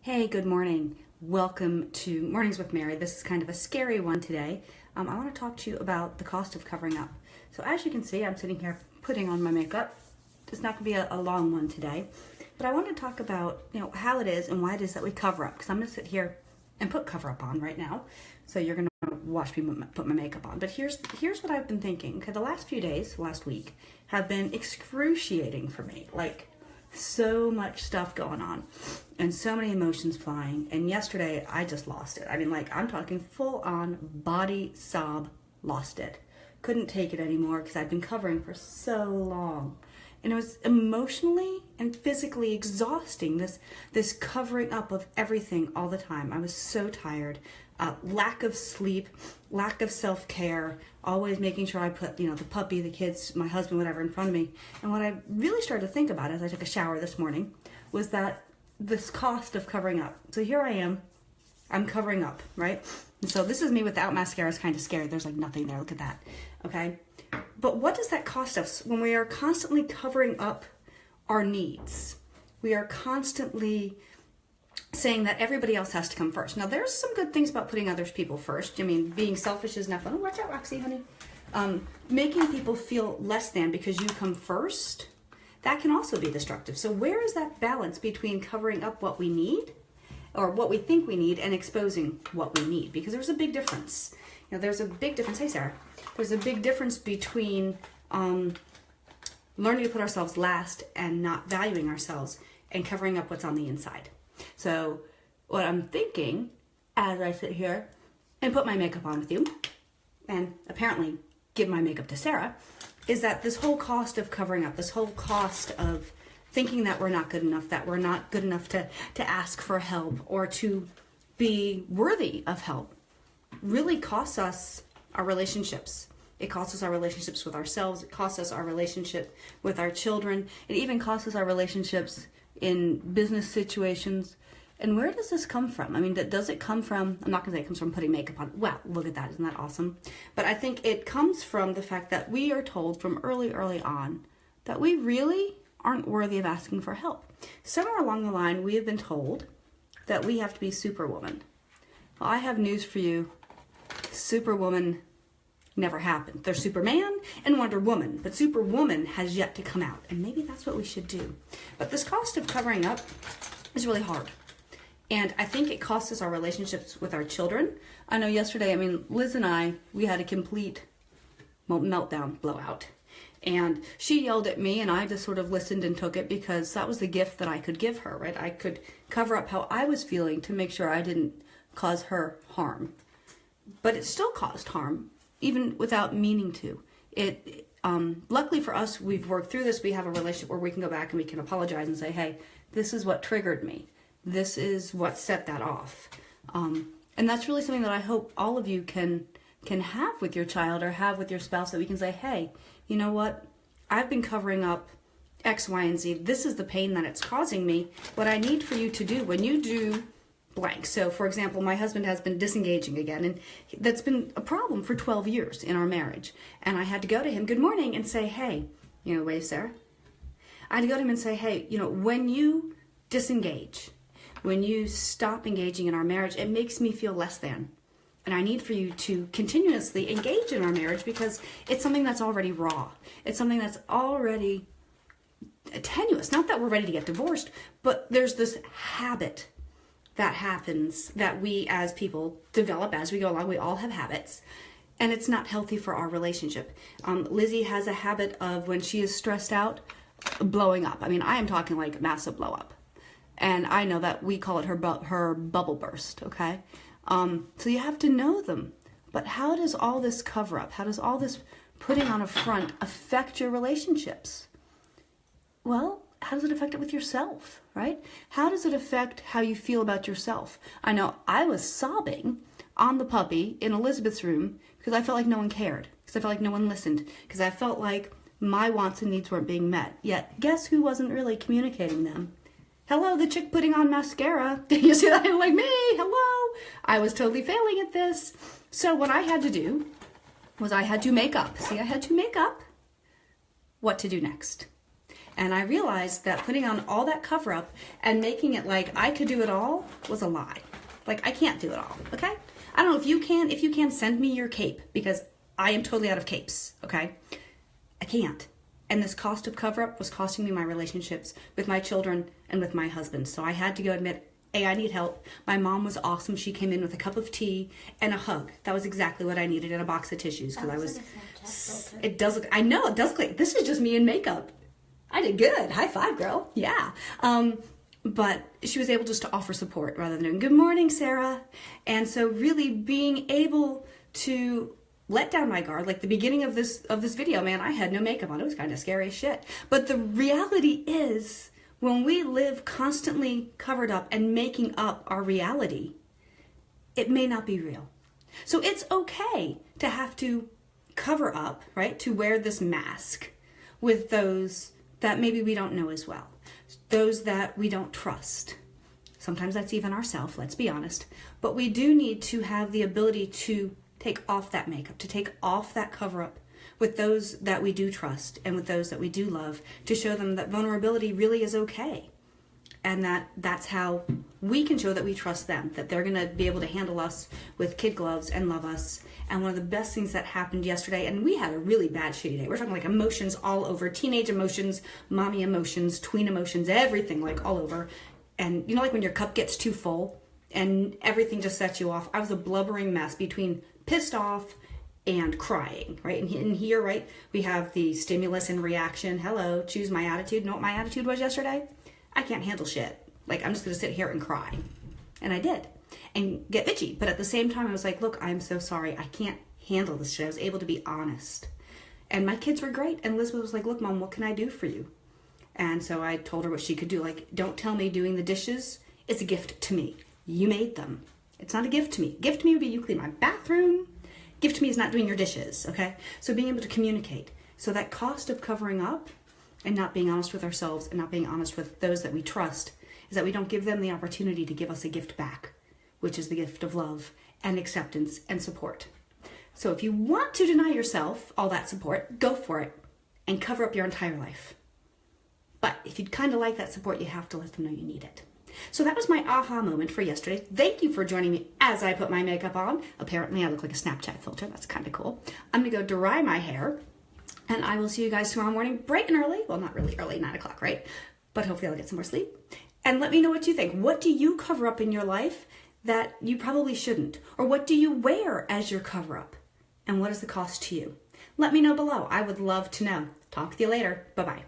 Hey, good morning. Welcome to Mornings with Mary. This is kind of a scary one today. I want to talk to you about the cost of covering up. So as you can see, I'm sitting here putting on my makeup. It's not going to be a long one today, but I want to talk about how it is and why it is that we cover up. Because I'm going to sit here and put cover up on right now. So you're going to watch me put my makeup on. But here's what I've been thinking. Okay, the last few days, last week, have been excruciating for me. Like, so much stuff going on and so many emotions flying, and yesterday I just lost it. I mean, like, I'm talking full on body sob, lost it, couldn't take it anymore because I'd been covering for so long, and it was emotionally and physically exhausting, this covering up of everything all the time. I was so tired. Lack of sleep, lack of self-care, always making sure I put, the puppy, the kids, my husband, whatever, in front of me. And what I really started to think about as I took a shower this morning was that this cost of covering up. So here I am, I'm covering up, right? And so this is me without mascara. It's kind of scary. There's like nothing there. Look at that. Okay. But what does that cost us when we are constantly covering up our needs? We are constantly saying that everybody else has to come first. Now, there's some good things about putting other people first. I mean, being selfish is not fun. Oh, watch out, Roxy, honey. Making people feel less than because you come first, that can also be destructive. So where is that balance between covering up what we need or what we think we need and exposing what we need? Because there's a big difference. There's a big difference. Hey, Sarah. There's a big difference between learning to put ourselves last and not valuing ourselves and covering up what's on the inside. So what I'm thinking as I sit here and put my makeup on with you and apparently give my makeup to Sarah is that this whole cost of covering up, this whole cost of thinking that we're not good enough, that we're not good enough to ask for help or to be worthy of help really costs us our relationships. It costs us our relationships with ourselves. It costs us our relationship with our children. It even costs us our relationships in business situations. And where does this come from? I mean, does it come from, I'm not going to say it comes from putting makeup on. Wow, look at that. Isn't that awesome? But I think it comes from the fact that we are told from early on that we really aren't worthy of asking for help. Somewhere along the line, we have been told that we have to be Superwoman. Well, I have news for you. Superwoman never happened. There's Superman and Wonder Woman, but Superwoman has yet to come out, and maybe that's what we should do. But this cost of covering up is really hard, and I think it costs us our relationships with our children. I know yesterday, Liz and I, we had a complete meltdown, blowout, and she yelled at me, and I just sort of listened and took it because that was the gift that I could give her, right? I could cover up how I was feeling to make sure I didn't cause her harm, but it still caused harm, even without meaning to. Luckily for us, we've worked through this. We have a relationship where we can go back and we can apologize and say, hey, this is what triggered me. This is what set that off. And that's really something that I hope all of you can have with your child or have with your spouse, that we can say, hey, you know what? I've been covering up X, Y, and Z. This is the pain that it's causing me. What I need for you to do when you do blank. So, for example, my husband has been disengaging again, and that's been a problem for 12 years in our marriage. And I had to go to him, good morning, and say, hey, wave, Sarah. I had to go to him and say, hey, when you disengage, when you stop engaging in our marriage, it makes me feel less than. And I need for you to continuously engage in our marriage because it's something that's already raw. It's something that's already tenuous. Not that we're ready to get divorced, but there's this habit that happens that we as people develop as we go along. We all have habits, and it's not healthy for our relationship. Lizzie has a habit of, when she is stressed out, blowing up. I am talking like massive blow up. And I know that we call it her bubble burst, okay? So you have to know them. But how does all this cover up, how does all this putting on a front affect your relationships? Well, how does it affect it with yourself, right? How does it affect how you feel about yourself? I know I was sobbing on the puppy in Elizabeth's room because I felt like no one cared, because I felt like no one listened, because I felt like my wants and needs weren't being met. Yet, guess who wasn't really communicating them? Hello, the chick putting on mascara. Did you see that? Like me, hello. I was totally failing at this. So what I had to do was I had to make up. See, I had to make up what to do next. And I realized that putting on all that cover up and making it like I could do it all was a lie. Like, I can't do it all, okay? I don't know if you can. If you can, send me your cape, because I am totally out of capes, okay? I can't. And this cost of cover up was costing me my relationships with my children and with my husband. So I had to go admit, hey, I need help. My mom was awesome. She came in with a cup of tea and a hug. That was exactly what I needed, in a box of tissues, because I was. It does look. I know it does look like this is just me in makeup. I did good. High five, girl. Yeah. But she was able just to offer support rather than doing, good morning, Sarah. And so really being able to let down my guard, like the beginning of this video, man, I had no makeup on. It was kind of scary as shit. But the reality is, when we live constantly covered up and making up our reality, it may not be real. So it's okay to have to cover up, right? To wear this mask with those that maybe we don't know as well. Those that we don't trust. Sometimes that's even ourselves, let's be honest. But we do need to have the ability to take off that makeup, to take off that cover up with those that we do trust and with those that we do love, to show them that vulnerability really is okay. And that's how we can show that we trust them, that they're going to be able to handle us with kid gloves and love us. And one of the best things that happened yesterday, and we had a really bad shitty day. We're talking like emotions all over, teenage emotions, mommy emotions, tween emotions, everything like all over. And you know, like when your cup gets too full and everything just sets you off. I was a blubbering mess between pissed off and crying, right? And in here, right, we have the stimulus and reaction. Hello, choose my attitude. Know what my attitude was yesterday? I can't handle shit. Like, I'm just going to sit here and cry. And I did. And get bitchy. But at the same time, I was like, look, I'm so sorry. I can't handle this shit. I was able to be honest. And my kids were great. And Elizabeth was like, look, Mom, what can I do for you? And so I told her what she could do. Like, don't tell me doing the dishes is a gift to me. You made them. It's not a gift to me. Gift to me would be you clean my bathroom. Gift to me is not doing your dishes, okay? So being able to communicate. So that cost of covering up and not being honest with ourselves and not being honest with those that we trust is that we don't give them the opportunity to give us a gift back, which is the gift of love and acceptance and support. So if you want to deny yourself all that support, go for it and cover up your entire life. But if you'd kind of like that support, you have to let them know you need it. So that was my aha moment for yesterday. Thank you for joining me as I put my makeup on. Apparently I look like a Snapchat filter. That's kind of cool. I'm going to go dry my hair. And I will see you guys tomorrow morning bright and early. Well, not really early, 9 o'clock, right? But hopefully I'll get some more sleep. And let me know what you think. What do you cover up in your life that you probably shouldn't? Or what do you wear as your cover up? And what is the cost to you? Let me know below. I would love to know. Talk with you later. Bye-bye.